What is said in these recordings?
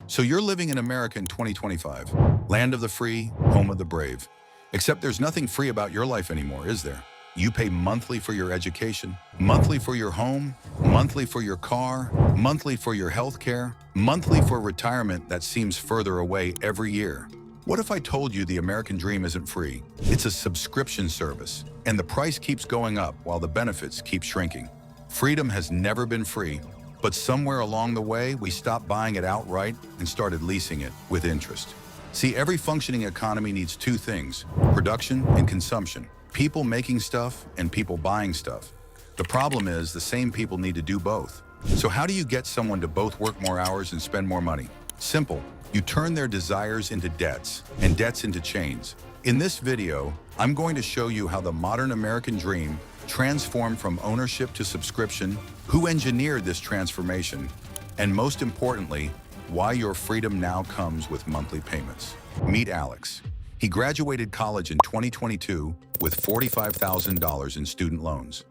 So you're living in America in 2025, land of the free, home of the brave. Except there's nothing free about your life anymore, is there? You pay monthly for your education, monthly for your home, monthly for your car, monthly for your health care, monthly for retirement that seems further away every year. What if I told you the American dream isn't free? It's a subscription service, and the price keeps going up while the benefits keep shrinking. Freedom has never been free, but somewhere along the way, we stopped buying it outright and started leasing it with interest. See, every functioning economy needs two things: production and consumption. People making stuff and people buying stuff. The problem is the same people need to do both. So how do you get someone to both work more hours and spend more money? Simple. You turn their desires into debts and debts into chains. In this video, I'm going to show you how the modern American dream transformed from ownership to subscription, who engineered this transformation, and most importantly, why your freedom now comes with monthly payments. Meet Alex. He graduated college in 2022 with $45,000 in student loans,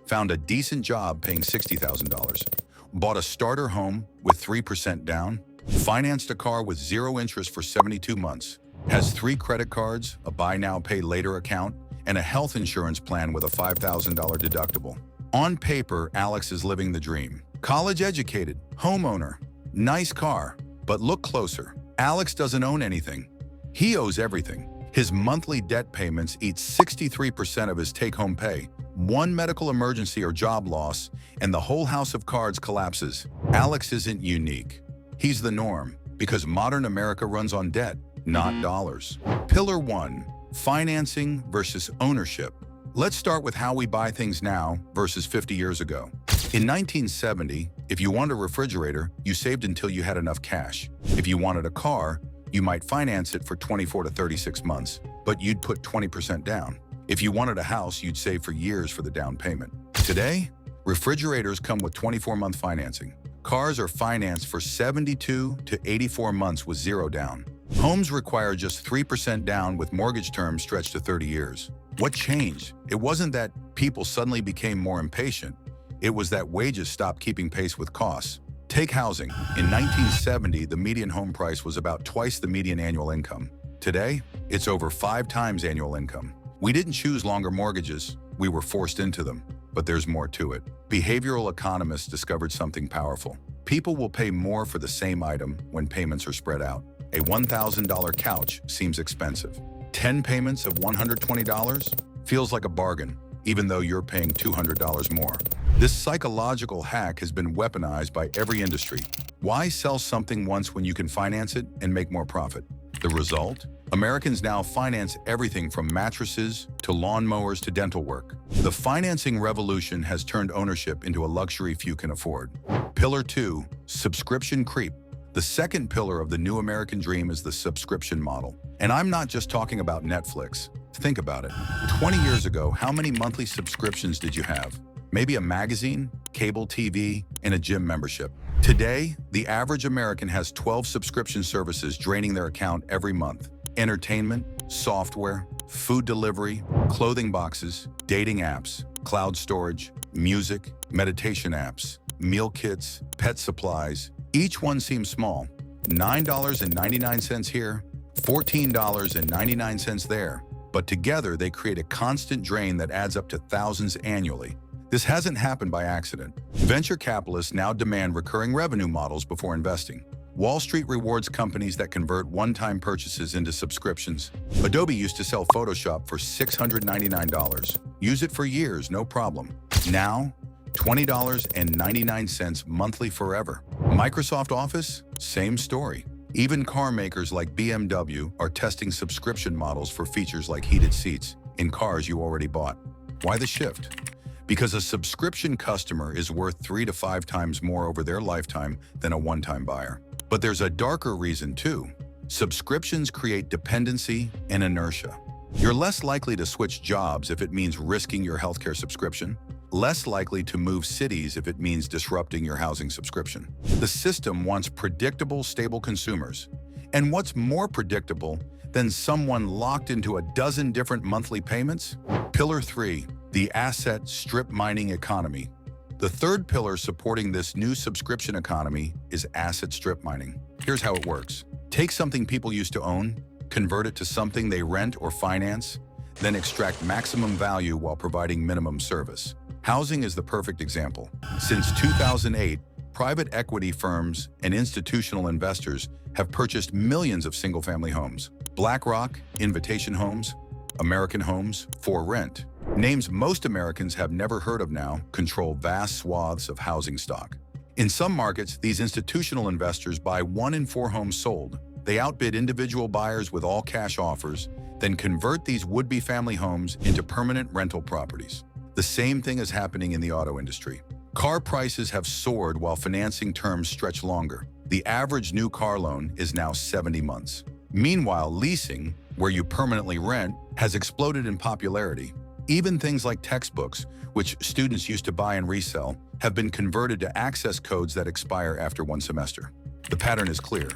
found a decent job paying $60,000, bought a starter home with 3% down, financed a car with 0 interest for 72 months, has 3 credit cards, a buy now, pay later account, and a health insurance plan with a $5,000 deductible. On paper, Alex is living the dream. College educated, homeowner, nice car. But look closer. Alex doesn't own anything. He owes everything. His monthly debt payments eat 63% of his take-home pay. One medical emergency or job loss, and the whole house of cards collapses. Alex isn't unique. He's the norm, because modern America runs on debt, not dollars. Pillar 1. Financing versus ownership. Let's start with how we buy things now versus 50 years ago. In 1970, if you wanted a refrigerator, you saved until you had enough cash. If you wanted a car, you might finance it for 24 to 36 months, but you'd put 20% down. If you wanted a house, you'd save for years for the down payment. Today, refrigerators come with 24-month financing. Cars are financed for 72 to 84 months with 0 down. Homes require just 3% down with mortgage terms stretched to 30 years. What changed? It wasn't that people suddenly became more impatient. It was that wages stopped keeping pace with costs. Take housing. In 1970, the median home price was about twice the median annual income. Today, it's over 5 times annual income. We didn't choose longer mortgages, we were forced into them. But there's more to it. Behavioral economists discovered something powerful. People will pay more for the same item when payments are spread out. A $1,000 couch seems expensive. 10 payments of $120 feels like a bargain, even though you're paying $200 more. This psychological hack has been weaponized by every industry. Why sell something once when you can finance it and make more profit? The result? Americans now finance everything from mattresses to lawnmowers to dental work. The financing revolution has turned ownership into a luxury few can afford. Pillar 2. Subscription creep. The second pillar of the new American dream is the subscription model. And I'm not just talking about Netflix. Think about it. 20 years ago, how many monthly subscriptions did you have? Maybe a magazine, cable TV, and a gym membership. Today, the average American has 12 subscription services draining their account every month. Entertainment, software, food delivery, clothing boxes, dating apps, cloud storage, music, meditation apps, meal kits, pet supplies. Each one seems small. $9.99 here, $14.99 there. But together, they create a constant drain that adds up to thousands annually. This hasn't happened by accident. Venture capitalists now demand recurring revenue models before investing. Wall Street rewards companies that convert one-time purchases into subscriptions. Adobe used to sell Photoshop for $699. Use it for years, no problem. Now, $20.99 monthly forever. Microsoft Office, same story. Even car makers like BMW are testing subscription models for features like heated seats in cars you already bought. Why the shift? Because a subscription customer is worth 3 to 5 times more over their lifetime than a one-time buyer. But there's a darker reason too. Subscriptions create dependency and inertia. You're less likely to switch jobs if it means risking your healthcare subscription, less likely to move cities if it means disrupting your housing subscription. The system wants predictable, stable consumers. And what's more predictable than someone locked into a dozen different monthly payments? Pillar 3, the asset strip mining economy. The third pillar supporting this new subscription economy is asset strip mining. Here's how it works. Take something people used to own, convert it to something they rent or finance, then extract maximum value while providing minimum service. Housing is the perfect example. Since 2008, private equity firms and institutional investors have purchased millions of single-family homes. BlackRock, Invitation Homes, American Homes, For Rent. Names most Americans have never heard of now control vast swaths of housing stock. In some markets, these institutional investors buy 1 in 4 homes sold. They outbid individual buyers with all-cash offers, then convert these would-be family homes into permanent rental properties. The same thing is happening in the auto industry. Car prices have soared while financing terms stretch longer. The average new car loan is now 70 months. Meanwhile, leasing, where you permanently rent, has exploded in popularity. Even things like textbooks, which students used to buy and resell, have been converted to access codes that expire after 1 semester. The pattern is clear.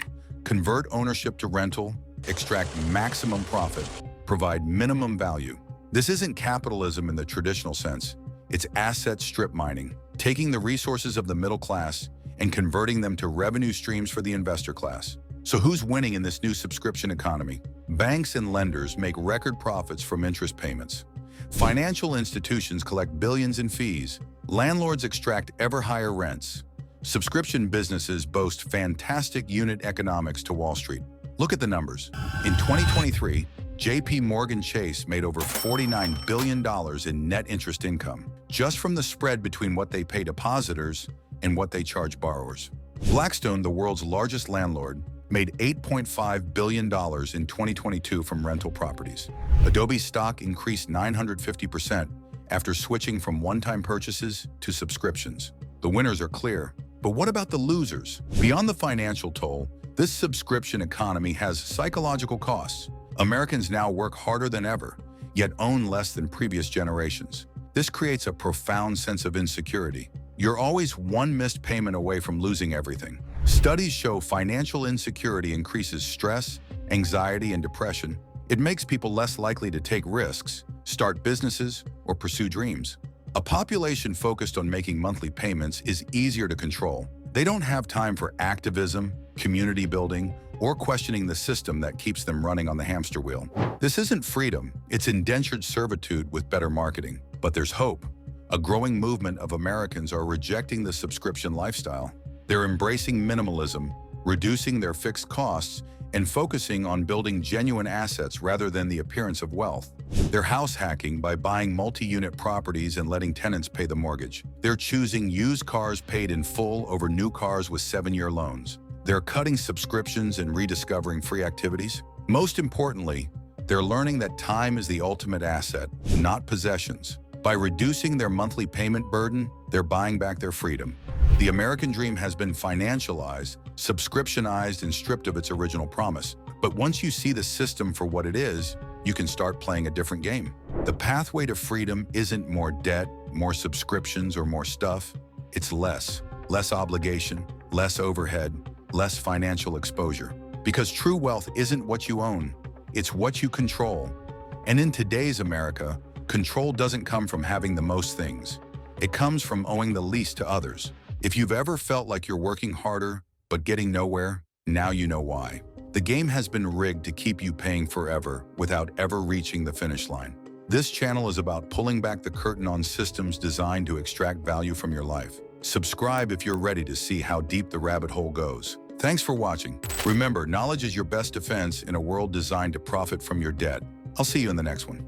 Convert ownership to rental, extract maximum profit, provide minimum value. This isn't capitalism in the traditional sense. It's asset strip mining, taking the resources of the middle class and converting them to revenue streams for the investor class. So who's winning in this new subscription economy? Banks and lenders make record profits from interest payments. Financial institutions collect billions in fees. Landlords extract ever higher rents. Subscription businesses boast fantastic unit economics to Wall Street. Look at the numbers. In 2023, JP Morgan Chase made over $49 billion in net interest income, just from the spread between what they pay depositors and what they charge borrowers. Blackstone, the world's largest landlord, made $8.5 billion in 2022 from rental properties. Adobe stock increased 950% after switching from one-time purchases to subscriptions. The winners are clear, but what about the losers? Beyond the financial toll, this subscription economy has psychological costs. Americans now work harder than ever, yet own less than previous generations. This creates a profound sense of insecurity. You're always one missed payment away from losing everything. Studies show financial insecurity increases stress, anxiety, and depression. It makes people less likely to take risks, start businesses, or pursue dreams. A population focused on making monthly payments is easier to control. They don't have time for activism, community building, or questioning the system that keeps them running on the hamster wheel. This isn't freedom, it's indentured servitude with better marketing. But there's hope. A growing movement of Americans are rejecting the subscription lifestyle. They're embracing minimalism, reducing their fixed costs, and focusing on building genuine assets rather than the appearance of wealth. They're house hacking by buying multi-unit properties and letting tenants pay the mortgage. They're choosing used cars paid in full over new cars with 7-year loans. They're cutting subscriptions and rediscovering free activities. Most importantly, they're learning that time is the ultimate asset, not possessions. By reducing their monthly payment burden, they're buying back their freedom. The American dream has been financialized, subscriptionized, and stripped of its original promise. But once you see the system for what it is, you can start playing a different game. The pathway to freedom isn't more debt, more subscriptions, or more stuff. It's less obligation, less overhead, less financial exposure. Because true wealth isn't what you own, it's what you control. And in today's America, control doesn't come from having the most things. It comes from owing the least to others. If you've ever felt like you're working harder but getting nowhere, now you know why. The game has been rigged to keep you paying forever without ever reaching the finish line. This channel is about pulling back the curtain on systems designed to extract value from your life. Subscribe if you're ready to see how deep the rabbit hole goes. Thanks for watching. Remember, knowledge is your best defense in a world designed to profit from your debt. I'll see you in the next one.